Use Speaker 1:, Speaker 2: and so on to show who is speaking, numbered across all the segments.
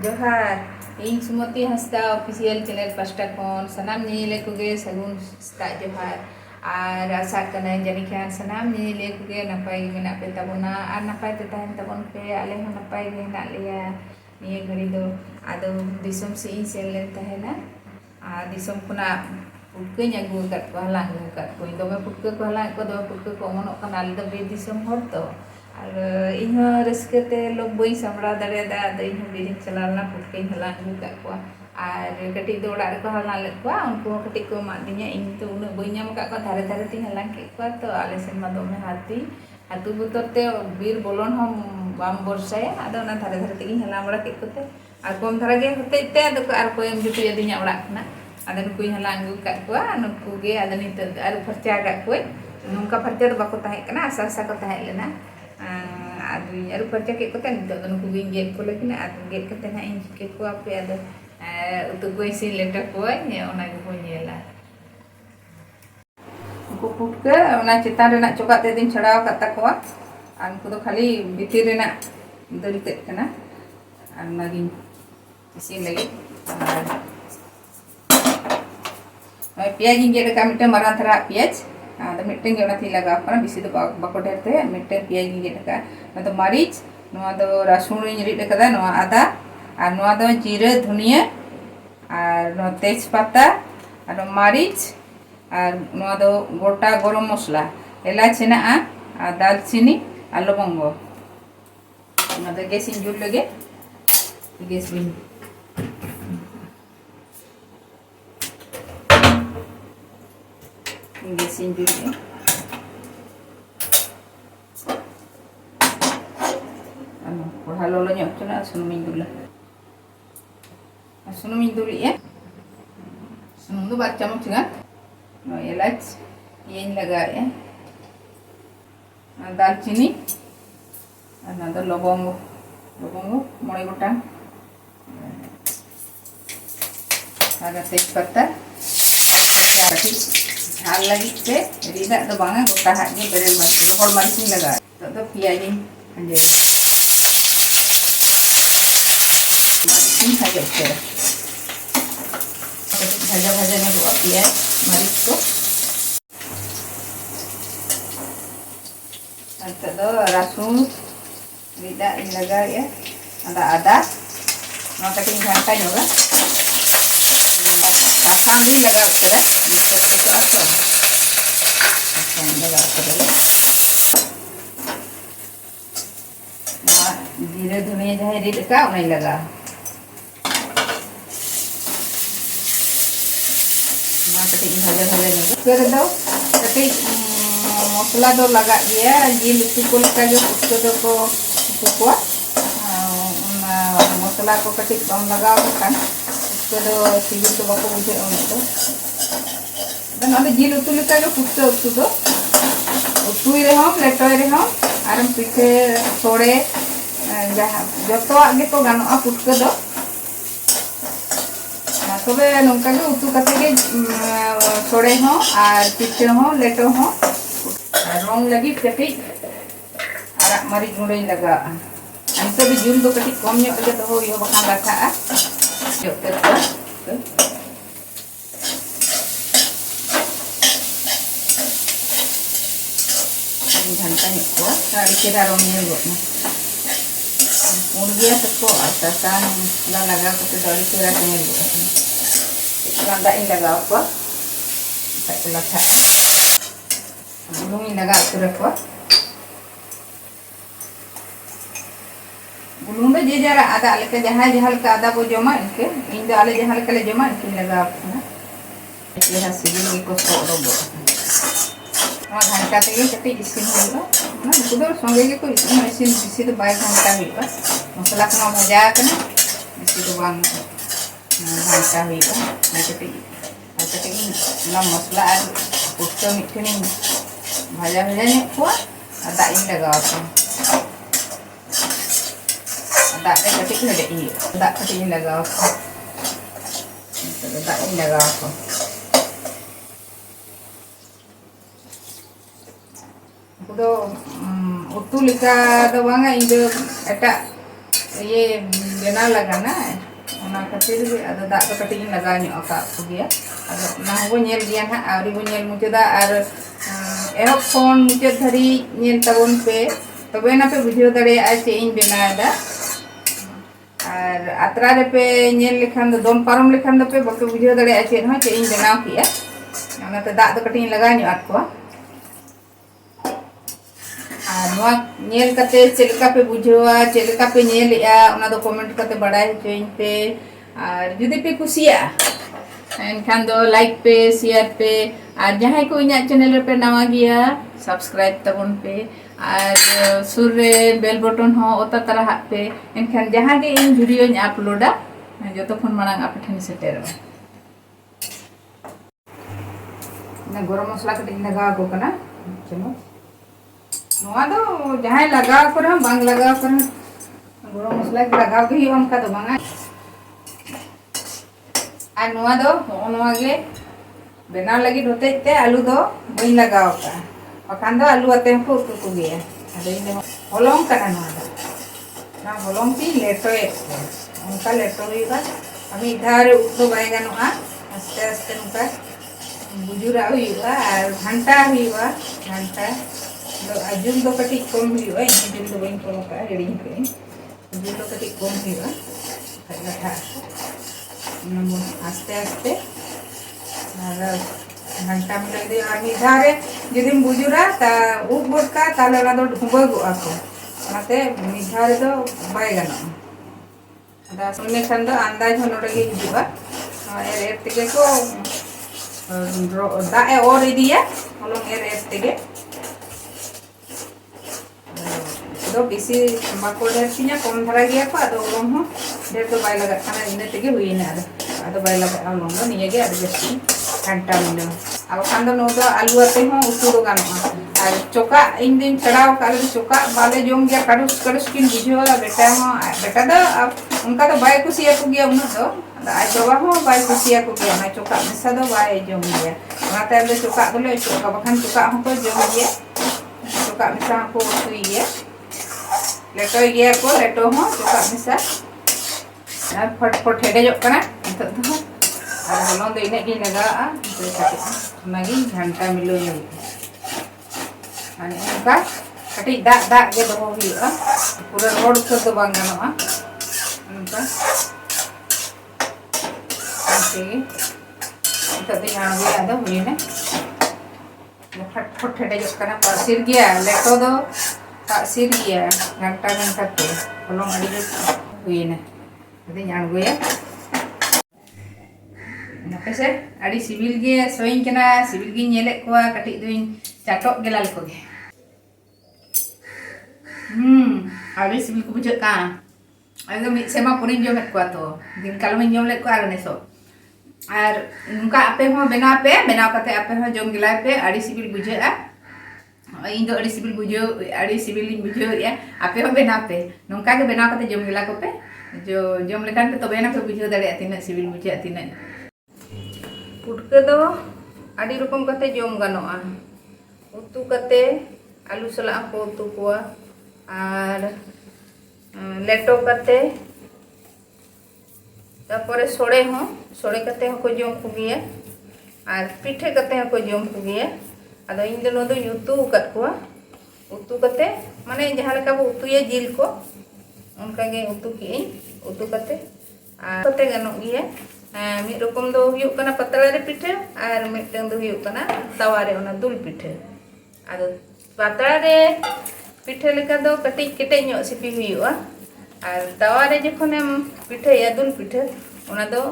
Speaker 1: जोहार इन सुमति Hansda official channel pasta खन सनाम नीले कुगे सगुन स्ता जोहार और आशा कना जानी खान सनाम नीले कुगे नपाय मेना पे तबोना और नपाय ते तहन तबोन पे आले हम नपाय गे हेना लिया निये घड़ी दो आदो दिसम से इन सेल लेन तहना आ दिसम खुना पुटके अगू कत को हलांग कत को दमे पुटके को हलांग को दमे पुटके को अमनों कना आले दो बे दिसम हर तो और इन रस्कते लोग बई सामड़ा दाड़ा आदो इन बीरिंग चलाना पुटके हलांग अगू कत को और कटी दो ओड़ा रे को हलांग लेत को उनको कटी को मादिया इन तो उन बई नाम का धारे धारे ती हलांग के को तो आले सेन मा दोमे हाथी बुतर ते बीर बोलन हम बाम बरसाया आदो ना धारे धारे ती हलांग बड़ा के कोते और कम धारा गे होते ते आदो को आर को एम जुटी यदिया ओड़ा खना आदो नुकुई हलांग अगू कत को नुकु गे आदो नित आर फरचा कत को नोंका फरचा दो बाको ताहे कना आसा आसा को ताहे लेना आदमी अरु फरचा के कोते नितो नुकु गे गेट को लेकिन आदो गेट कते ना इन के को आपे आदो उतु को इसिन लेटा को ने ओना गे को नेला उनको पुटके ओना चितान रेना चोका ते दिन छड़ाव कता को आन को तो खाली बितिर रेना दल ते कना आन मागी इसिन लगे और प्याज गेट का मिटे मरा थरा प्याज आदो मिटन गे ओना थी लगा कना बिसी तो बाको ढेरते मिटन प्याज गेट का ना तो मरीच नोआ दो रसुन इन रिड कदा नोआ आदा और नोआ दो जीरा धनिया और नोआ तेजपत्ता और मरीच और नोआ दो गोटा गरम मसला इलाच हेना और दालचीनी और लवंग ना दो गैस इन जुल लगे गैस बिन गैस इन जुल कोढ़ा लोलो ᱧᱚᱜ ᱪᱚᱱᱟ सुनुमिन दुला सुनुमिन दुलिया सुनुम दो 2 चामच गान नो इलाच ये लगाया दालचीनी और ना दो लवंग लवंग मोड़े गोटा और तेजपत्ता झाल लगी से रिदा तो बांगा गोटा हाथ के बेरेल मरीच रोहड़ मरीच लगा तो पियाज अंजे भाजा भाजा भाजा में वो प्याज मरीच को तो रसुन रिदा इन लगा या ada ada no kati घंटा होगा घंटा भी लगा उतर है तो अच्छा लगा उतर जीरे धनिया जहाँ रिद का नहीं लगा कटी भाजा भाजा कर दो कटी मसला दो लगा गया जिल उतु को लेका जो उसको दो को को मसला को कटी कम लगा खान उसको दो सिबिल तो बाको बुझे उन तो दन अदे जिल उतु लेका जो पुटके उतु दो उतुई रे हम लेटोय रे हम आरम पीछे सोड़े जहाँ जतो आगे को गानो पुटके दो तबे नौका के उतु कते के सोड़े हो और पिठे हो लेटो हो रंग लगी कटी आरा मरीच गुंडे लगा अंत भी जुल दो कटी कम ᱧᱚᱜ गे तो यो बखान रखा जो ते घंटा ᱧᱚᱜ को साड़ी केरा रंग ᱧᱚᱜ मुर्गिया सबको आसान ला लगा को दड़ी केरा ᱧᱮᱞ ᱜᱚᱜ रंदा इन लगा को लथा बुलुंग इन लगा उतर को बुलुंग दो जे जरा आदा लेके जहां जहां का आदा को जमा इनके इन दो आले जहां के जमा इनके लगा ना इसलिए हसीबी को सोड़ो बो ना घंटा ते कटी इसिन होगा ना बुदो संगे के को इसिन इसिन बिसी तो 2 घंटा होगा मसाला को भजा के बिसी तो बांग घंटा होगा ना कटी ना मसला और पुटके मिठे भाजा भाजा ने को आदा इन लगा को आदा रे कटी हेडे इ आदा कटी इन लगा को आदा इन लगा को उतो उतु लिका दो बांगा इन एटा ये bena lagana ona khatir ge ado dak do kating laga nyok ka pugia ado na ho nyel dia ha ari bo nyel mujuda ar ehok phone mujud dhari nyel tabon pe tobe na pe bujho dare a che in bena da ar atra re pe nyel lekhan do don parom lekhan do pe bape bujho dare a che ha che in bena kiya ona te dak do kating laga nyok at ko नवा nail कते चेलका पे बुझवा चेलका पे nail या ओना दो comment कते बड़ाई होइन पे और जुदी पे कुसिया एनखान दो लाइक पे शेयर पे और जहां को इना चैनल पे नवा गया सब्सक्राइब तबन पे और सुर रे बेल बटन हो ओता तरह पे एनखान जहां के इन वीडियो इन अपलोडा जतो फोन मांग आप ठन सेटेर ना गरम मसला कटे लगा को कना चलो नवा दो जहां लगाव कर बांग लगाव कर गरम मसला के लगाव के हम का दो बांगा आ नवा दो नवा के बेना लगी होते ते आलू दो बई लगाव का पकान दो आलू आते को को गया अदे इन होलोंग का नवा दो ना होलोंग की लेटो एक उनका लेटो हुईगा हम इधर उतो बाय गनोआ आस्ते आस्ते उनका बुजुरा हुईगा और घंटा हुईगा घंटा जुल दो कटी कम हुआ जुल दो बन कम का रेडी पे जुल दो कटी कम हुआ लठा आस्ते आस्ते घंटा में लग दे और मिधारे जदि बुजुरा ता उब का ताले वाला दो ढुंबगुआ को नाते मिधारे दो बाय गनो दा सुने खन दो अंदाज हो नोडे गे हिजुआ एर तेगे को दा ए और इदिया होलों एर तेगे दो बिसी माको ढेर पिना कम धरा गया को आदो उरम हो ढेर तो बाय लगा खाना इने तेगे हुईना आदो बाय लगा आलों दो निये गे आदो जस्ती घंटा मिलो अब खान दो नो दो आलू आते हो उतु दो गानो और चोका इन दिन चढ़ाव का चोका बाले जोम गया काडुस काडुस किन बुझो बेटा दो अब उनका तो बाय कुसिया को गया उन दो आज बाबा हो बाय कुसिया को गया ना चोका मिसा दो बाय जोम गया ओनाते दो चोका दो ले चोका बखान चोका हो को जोम गया चोका मिसा को सुई गया लेटो गया को लेटो हो चोका मिसा और फटफट हेडे जो कना तो और हलों दो इने के लगा तो काटे नागी घंटा मिलो यो माने उनका कटी दाग दाग के दो हुआ पूरा रोड कर दो बांग गनोआ उनका ऐसे तो दे जान गया दो हुईने फटफट हेडे जो कना पासिर गया लेटो दो पासिर गया घंटा घंटा पे हलों अड़ी जो हुईने दे जान गया नपसे अड़ी सिविल गे सोइन कना सिविल गे नेले कोआ कटी दुइन चाटक गेलाल को गे अड़ी सिविल को बुझे का एकदम सेमा पुरिन जोमेत कोआ तो दिन कालम जोम ले को आर नेसो और नुका आपे हो बेना पे बेना कते आपे हो जोम गेला पे अड़ी सिविल बुझे आ इन दो अड़ी सिविल बुझो अड़ी सिविल बुझो या आपे हो बेना पे नुका के बेना कते जोम गेला को पे जो जोम लेकान पे तो बेना पे बुझो दड़े तिना सिविल बुझे तिना पुटके दो आड़ी रकम कते जोम गानोआ उतु कते आलू सला को उतु कोआ और लेटो कते तापरे सोड़े कते को जोम को गिया और पिठे कते को जोम को गिया आदो इन दो नो उतु कत कोआ उतु कते माने जहां लेका बो उतुए जिल को उनका गे उतु की उतु कते आ कते गानो गिया मी रकम दो हुयुक कना पतला रे पिठे और मिटन दो हुयुक कना तवा रे ओना दुल पिठे आदो पतला रे पिठे लेका दो कटी केटे ᱧᱚᱜ सिपी हुयुआ और तवा रे जखोनेम पिठे या दुल पिठे ओना दो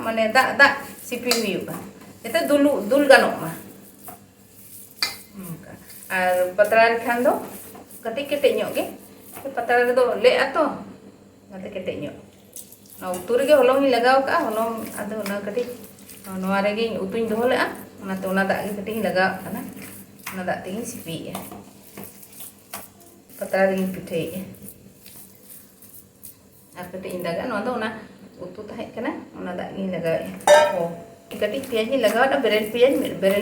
Speaker 1: माने दा दा सिपी हुयुआ एते दुल गानो मा और पतला रे खान दो कटी केटे ᱧᱚᱜ गे पतला रे दो ले आतो नाते केटे ᱧᱚᱜ ना उतु रे हलोंग लगाव का हलोंग आदो ना कटी नोआ रे गे उतुኝ दोहो लेआ ओनाते ओना दाग गे कटी लगाव कना ओना दाग तेगी सिपी पतला रे पिठे आ कटी दागा नोआ दो ओना उतु ताहे कना ओना दाग गे लगाव ओ कटी प्याज नि लगाव ना बेरेल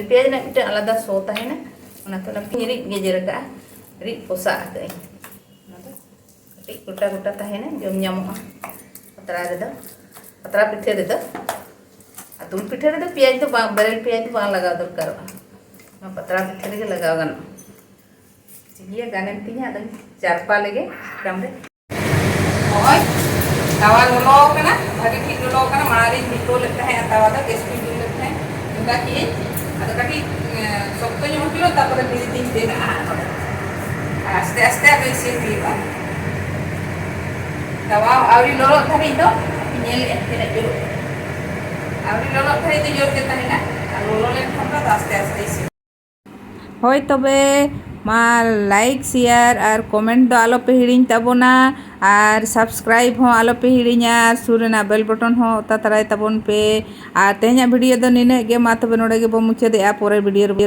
Speaker 1: प्याज ना मिटे आलादा सो ताहे ना ओना तो ना पिरी गे जरका रि पोसा के ओना तो गोटा गोटा तहना जम नामोगा पतरा रेदो पतरा पिठे रेदो दुल पिठे रेदो पियाज तो बेरेल पियाज तो बांग लगाव दरकार पतरा पिठे रेगे लगाव गानो चिगिया गानेन तिना अदन चारपा लेगे कामरे ओय तावा लोलो कना भागे ठीक लोलो कना मारी मिको लेता है तावा दा गैस पे लेता है उनका की अद काटी सोक्तो जो किलो तापर धीरे धीरे देना आस्ते आस्ते अबे से पीवा तावा आवरी लोलो धरी दो नेल एते जो आवरी लोलो धरी तो जोर देता है ना लोलो ले खंगा आस्ते आस्ते से होय तबे मा लाइक शेयर और कमेंट दो आलो पे हिड़िंग ताबोना और सब्सक्राइब हो आलो पे हिड़िंगा सुरेना बेल बटन हो ओता तराय ताबोन पे और तेहना वीडियो दो निने गे मा तबे नोडे गे बो मुचादे आ पोरे वीडियो